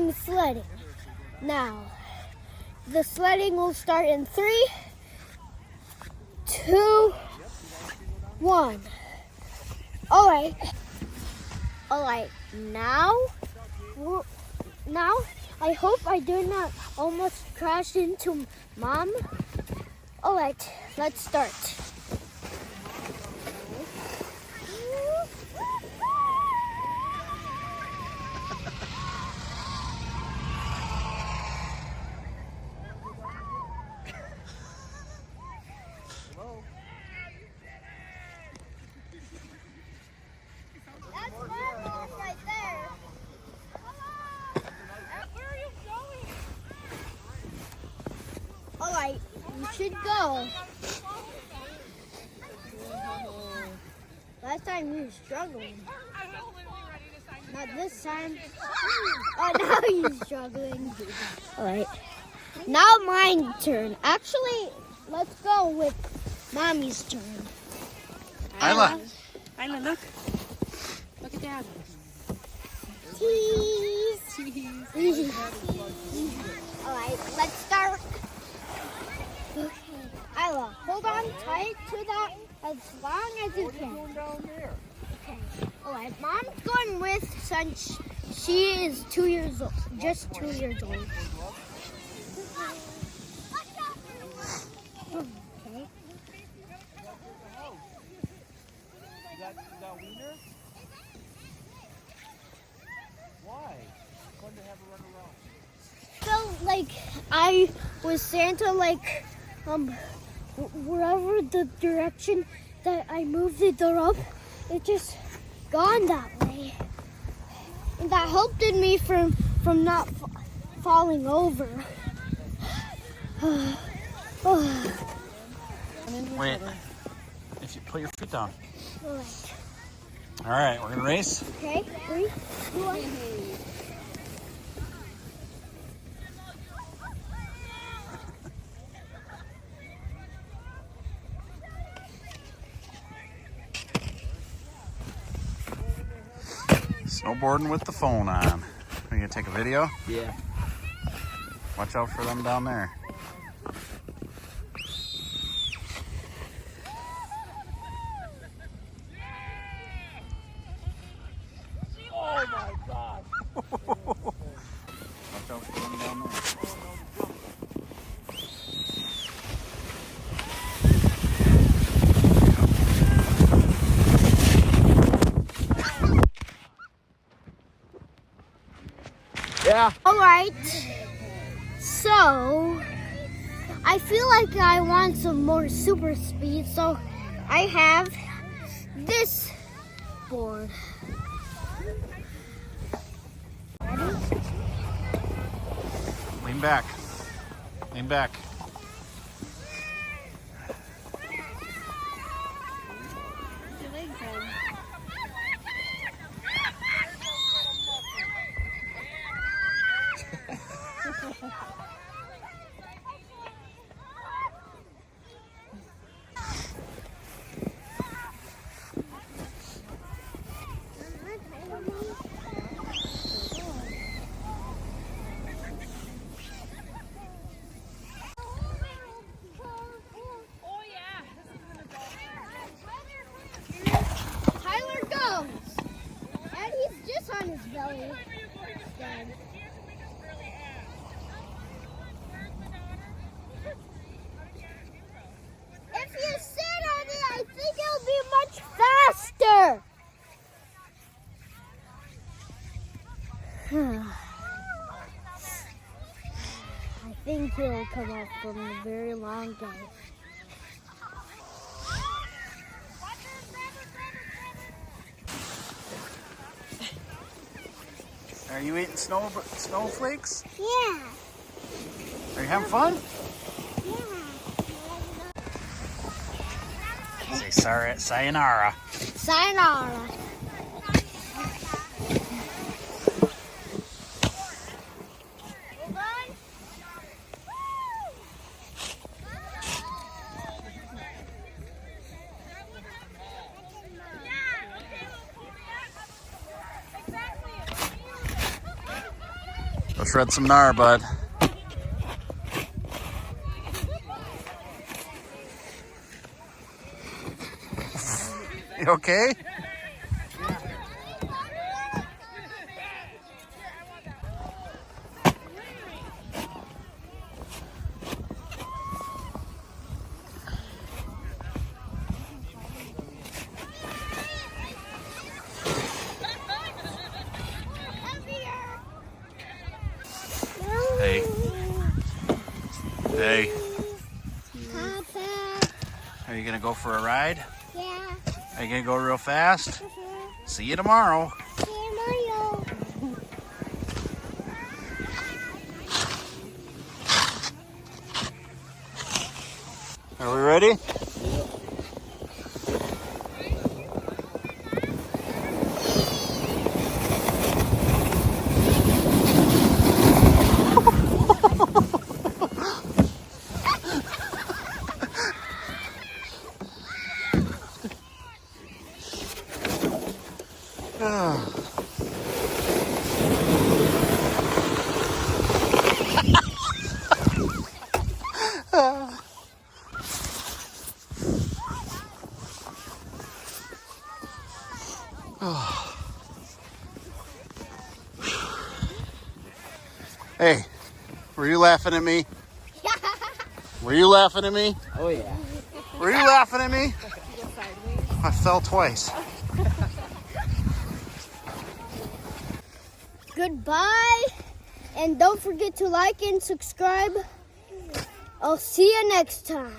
going sledding. Now, the sledding will start in 3, 2, 1. All right. Now, I hope I do not almost crash into Mom. All right, let's start. Alright, we should go. Last time you were struggling. Not this time. Oh, now he's struggling. Alright. Now my turn. Actually, let's go with Mommy's turn. Isla, look. Look at Dad. Tease. Alright, let's start. Okay. Isla, hold on tight to that as long as you can. Okay. Alright, Mom's going with since she is 2 years old. Just 2 years old. Okay. Is that Wiener? Why? Fun to have her run around. Felt like I was Santa, like wherever the direction that I moved the door up, it just gone that way, and that helped me from not falling over. Wait. If you put your feet down. All Alright, we're gonna race. right. Okay. 3, 2, 1. Snowboarding with the phone on. Are you gonna take a video? Yeah. Watch out for them down there. Oh my God. Watch out for them down there. Yeah. All right. So I feel like I want some more super speed, so I have this board. Lean back. Lean back. Tyler goes, and he's just on his belly. Dead. If you sit on it, I think it'll be much faster. I think he'll come up from a very long day. Are you eating snowflakes? Yeah. Are you having fun? Say sorry, sayonara. Sayonara. shred some gnar, bud. You okay? Hey. Hey. Papa. Are you gonna go for a ride? Yeah. Are you gonna go real fast? See you tomorrow. See you, Mario. Are we ready? Hey, were you laughing at me? Were you laughing at me? Oh, yeah. Were you laughing at me? I fell twice. Goodbye. And don't forget to like and subscribe. I'll see you next time.